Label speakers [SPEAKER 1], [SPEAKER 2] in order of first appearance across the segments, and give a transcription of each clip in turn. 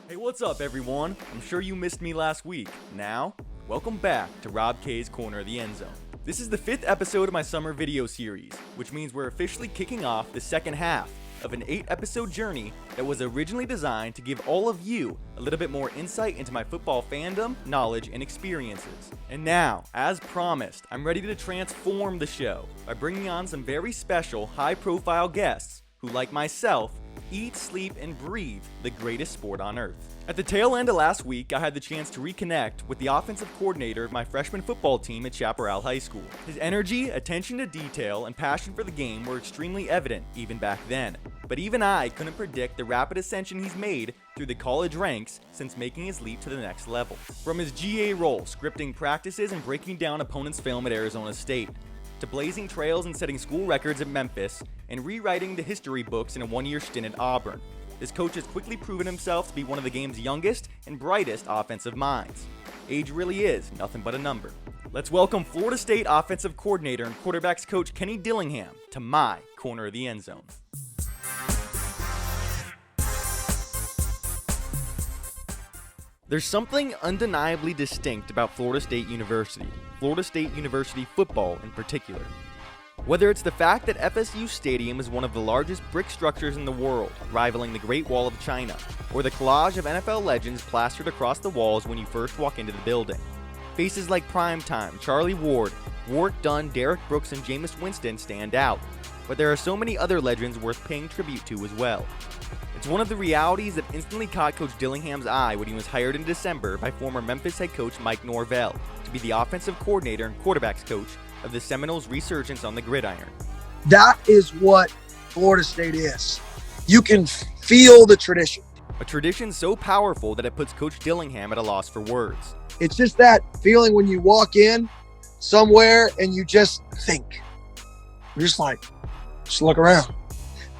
[SPEAKER 1] Hey, what's up, everyone? I'm sure you missed me last week. Now, welcome back to Rob K's Corner of the End Zone. This is the 5th episode of my summer video series, which means we're officially kicking off the second half of an 8-episode journey that was originally designed to give all of you a little bit more insight into my football fandom, knowledge, and experiences. And now, as promised, I'm ready to transform the show by bringing on some very special, high-profile guests who, like myself, eat, sleep, and breathe the greatest sport on earth. At the tail end of last week, I had the chance to reconnect with the offensive coordinator of my freshman football team at Chaparral High School. His energy, attention to detail, and passion for the game were extremely evident even back then. But even I couldn't predict the rapid ascension he's made through the college ranks since making his leap to the next level. From his GA role, scripting practices and breaking down opponents' film at Arizona State, to blazing trails and setting school records at Memphis, and rewriting the history books in a one-year stint at Auburn, this coach has quickly proven himself to be one of the game's youngest and brightest offensive minds. Age really is nothing but a number. Let's welcome Florida State offensive coordinator and quarterbacks coach Kenny Dillingham to my corner of the end zone. There's something undeniably distinct about Florida State University football in particular. Whether it's the fact that FSU Stadium is one of the largest brick structures in the world, rivaling the Great Wall of China, or the collage of NFL legends plastered across the walls when you first walk into the building. Faces like Primetime, Charlie Ward, Warwick Dunn, Derek Brooks, and Jameis Winston stand out, but there are so many other legends worth paying tribute to as well. It's one of the realities that instantly caught Coach Dillingham's eye when he was hired in December by former Memphis head coach Mike Norvell to be the offensive coordinator and quarterbacks coach of the Seminoles' resurgence on the gridiron.
[SPEAKER 2] That is what Florida State is. You can feel the tradition.
[SPEAKER 1] A tradition so powerful that it puts Coach Dillingham at a loss for words.
[SPEAKER 2] It's just that feeling when you walk in somewhere and you just think. You're just like, just look around.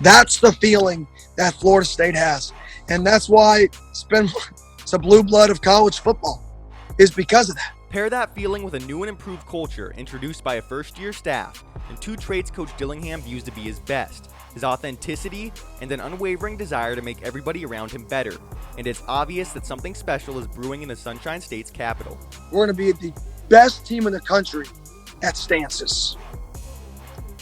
[SPEAKER 2] That's the feeling that Florida State has. And that's why it's the blue blood of college football is because of that.
[SPEAKER 1] Pair that feeling with a new and improved culture introduced by a first-year staff and two traits Coach Dillingham views to be his best: his authenticity and an unwavering desire to make everybody around him better. And it's obvious that something special is brewing in the Sunshine State's capital.
[SPEAKER 2] We're going to be the best team in the country at stances.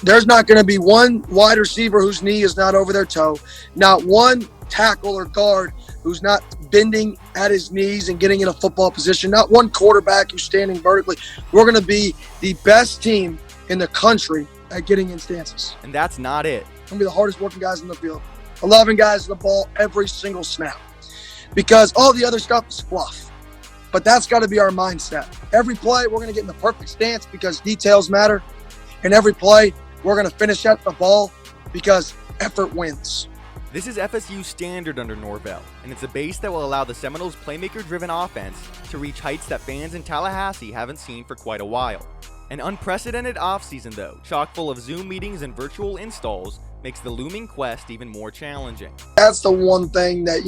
[SPEAKER 2] There's not going to be one wide receiver whose knee is not over their toe, not one tackle or guard who's not bending at his knees and getting in a football position, not one quarterback who's standing vertically. We're going to be the best team in the country at getting in stances.
[SPEAKER 1] And that's not it.
[SPEAKER 2] We're going to be the hardest working guys in the field, 11 guys in the ball every single snap, because all the other stuff is fluff. But that's got to be our mindset. Every play, we're going to get in the perfect stance because details matter. And every play, we're going to finish at the ball because effort wins.
[SPEAKER 1] This is FSU's standard under Norvell, and it's a base that will allow the Seminoles' playmaker-driven offense to reach heights that fans in Tallahassee haven't seen for quite a while. An unprecedented offseason, though, chock full of Zoom meetings and virtual installs, makes the looming quest even more challenging.
[SPEAKER 2] That's the one thing that,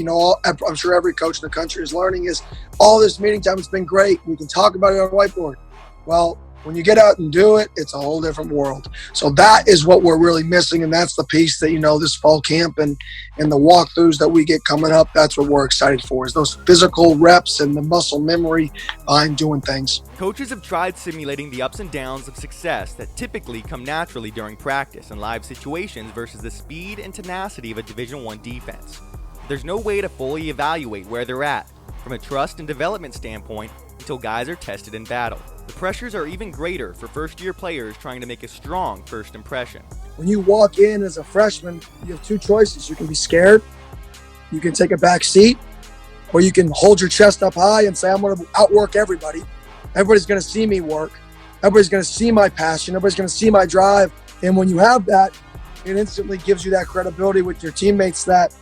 [SPEAKER 2] I'm sure every coach in the country is learning is all this meeting time. It's been great. We can talk about it on a whiteboard. Well, when you get out and do it, it's a whole different world. So that is what we're really missing, and that's the piece that, this fall camp and the walkthroughs that we get coming up, that's what we're excited for, is those physical reps and the muscle memory behind doing things.
[SPEAKER 1] Coaches have tried simulating the ups and downs of success that typically come naturally during practice and live situations versus the speed and tenacity of a Division I defense. There's no way to fully evaluate where they're at, from a trust and development standpoint, until guys are tested in battle. The pressures are even greater for first-year players trying to make a strong first impression.
[SPEAKER 2] When you walk in as a freshman, you have two choices. You can be scared, you can take a back seat, or you can hold your chest up high and say, I'm going to outwork everybody. Everybody's going to see me work. Everybody's going to see my passion. Everybody's going to see my drive. And when you have that, it instantly gives you that credibility with your teammates that,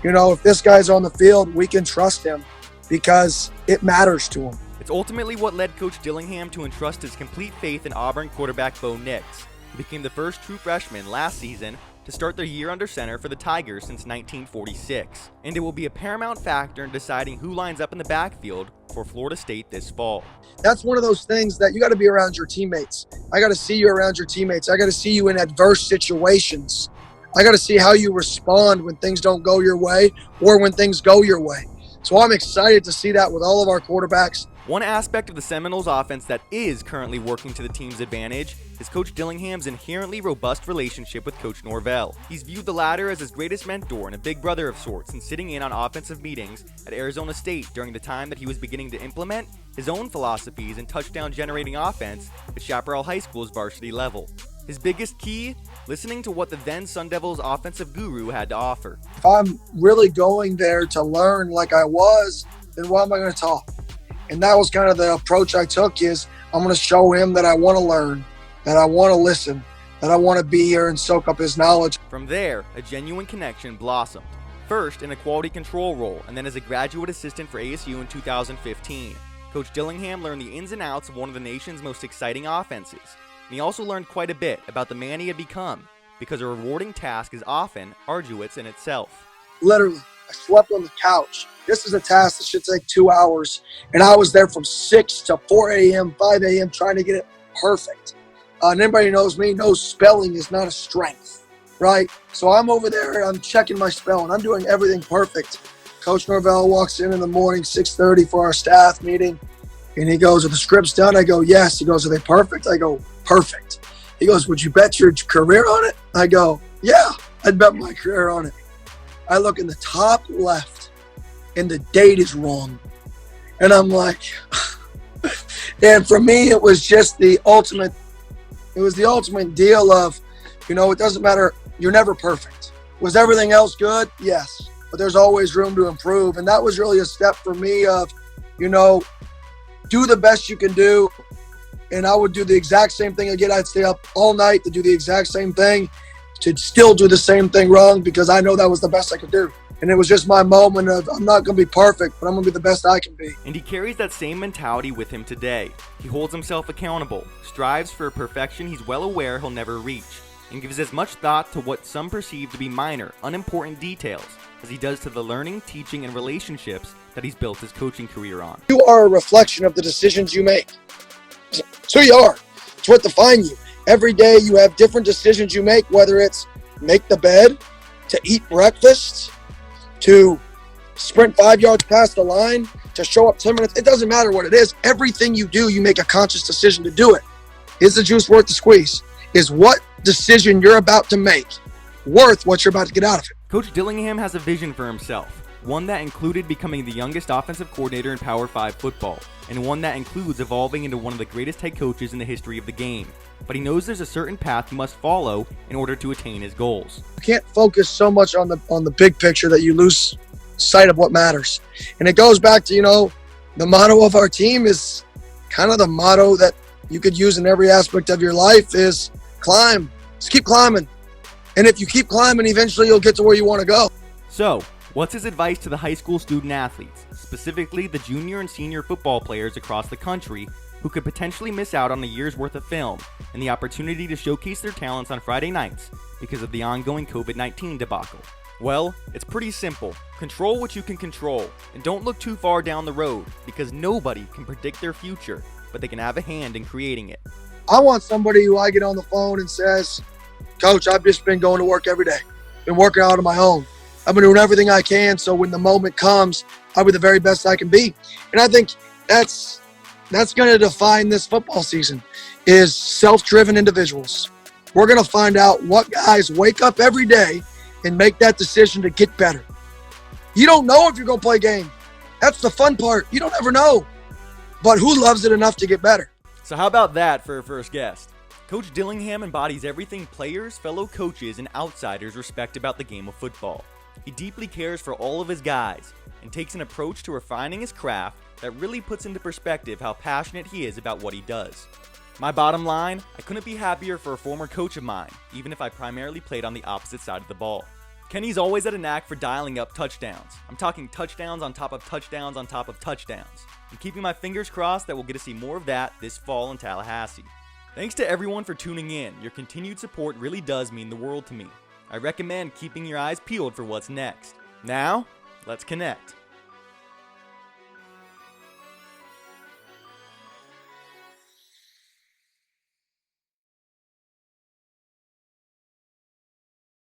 [SPEAKER 2] if this guy's on the field, we can trust him because it matters to him.
[SPEAKER 1] It's ultimately what led Coach Dillingham to entrust his complete faith in Auburn quarterback Bo Nix, who became the first true freshman last season to start their year under center for the Tigers since 1946. And it will be a paramount factor in deciding who lines up in the backfield for Florida State this fall.
[SPEAKER 2] That's one of those things that you got to be around your teammates. I got to see you around your teammates. I got to see you in adverse situations. I got to see how you respond when things don't go your way or when things go your way. So I'm excited to see that with all of our quarterbacks.
[SPEAKER 1] One aspect of the Seminoles offense that is currently working to the team's advantage is Coach Dillingham's inherently robust relationship with Coach Norvell. He's viewed the latter as his greatest mentor and a big brother of sorts, and sitting in on offensive meetings at Arizona State during the time that he was beginning to implement his own philosophies and touchdown-generating offense at Chaparral High School's varsity level. His biggest key? Listening to what the then Sun Devils offensive guru had to offer.
[SPEAKER 2] If I'm really going there to learn like I was, then why am I going to talk? And that was kind of the approach I took, is I'm going to show him that I want to learn, that I want to listen, that I want to be here and soak up his knowledge.
[SPEAKER 1] From there, a genuine connection blossomed. First in a quality control role, and then as a graduate assistant for ASU in 2015. Coach Dillingham learned the ins and outs of one of the nation's most exciting offenses. And he also learned quite a bit about the man he had become, because a rewarding task is often arduous in itself.
[SPEAKER 2] Literally, I slept on the couch. This is a task that should take 2 hours, and I was there from 6 to 4 a.m., 5 a.m. trying to get it perfect. And anybody who knows me knows spelling is not a strength, right? So I'm over there, I'm checking my spelling. I'm doing everything perfect. Coach Norvell walks in the morning, 6:30 for our staff meeting, and he goes, "Are the scripts done?" I go, "Yes." He goes, "Are they perfect?" I go, "Perfect." He goes, "Would you bet your career on it?" I go, "Yeah, I'd bet my career on it." I look in the top left, and the date is wrong. And I'm like, and for me, it was just the ultimate deal of, it doesn't matter. You're never perfect. Was everything else good? Yes. But there's always room to improve. And that was really a step for me of, do the best you can do. And I would do the exact same thing again. I'd stay up all night to do the exact same thing, to still do the same thing wrong, because I know that was the best I could do. And it was just my moment of, I'm not going to be perfect, but I'm going to be the best I can be.
[SPEAKER 1] And he carries that same mentality with him today. He holds himself accountable, strives for a perfection he's well aware he'll never reach, and gives as much thought to what some perceive to be minor, unimportant details as he does to the learning, teaching, and relationships that he's built his coaching career on.
[SPEAKER 2] You are a reflection of the decisions you make. It's who you are. It's what defines you. Every day you have different decisions you make, whether it's make the bed, to eat breakfast, to sprint 5 yards past the line, to show up 10 minutes. It doesn't matter what it is. Everything you do, you make a conscious decision to do it. Is the juice worth the squeeze? Is what decision you're about to make worth what you're about to get out of it?
[SPEAKER 1] Coach Dillingham has a vision for himself, one that included becoming the youngest offensive coordinator in Power 5 football, and one that includes evolving into one of the greatest head coaches in the history of the game. But he knows there's a certain path he must follow in order to attain his goals.
[SPEAKER 2] You can't focus so much on the big picture that you lose sight of what matters. And it goes back to, the motto of our team is kind of the motto that you could use in every aspect of your life is climb. Just keep climbing. And if you keep climbing, eventually you'll get to where you want to go.
[SPEAKER 1] So, what's his advice to the high school student athletes, specifically the junior and senior football players across the country who could potentially miss out on a year's worth of film and the opportunity to showcase their talents on Friday nights because of the ongoing COVID-19 debacle? Well, it's pretty simple. Control what you can control, and don't look too far down the road, because nobody can predict their future, but they can have a hand in creating it.
[SPEAKER 2] I want somebody who I get on the phone and says, "Coach, I've just been going to work every day. Been working out on my own. I've been doing everything I can, so when the moment comes, I'll be the very best I can be." And I think that's going to define this football season, is self-driven individuals. We're going to find out what guys wake up every day and make that decision to get better. You don't know if you're going to play a game. That's the fun part. You don't ever know. But who loves it enough to get better?
[SPEAKER 1] So how about that for a first guest? Coach Dillingham embodies everything players, fellow coaches, and outsiders respect about the game of football. He deeply cares for all of his guys and takes an approach to refining his craft that really puts into perspective how passionate he is about what he does. My bottom line, I couldn't be happier for a former coach of mine, even if I primarily played on the opposite side of the ball. Kenny's always had a knack for dialing up touchdowns. I'm talking touchdowns on top of touchdowns on top of touchdowns. I'm keeping my fingers crossed that we'll get to see more of that this fall in Tallahassee. Thanks to everyone for tuning in. Your continued support really does mean the world to me. I recommend keeping your eyes peeled for what's next. Now, let's connect.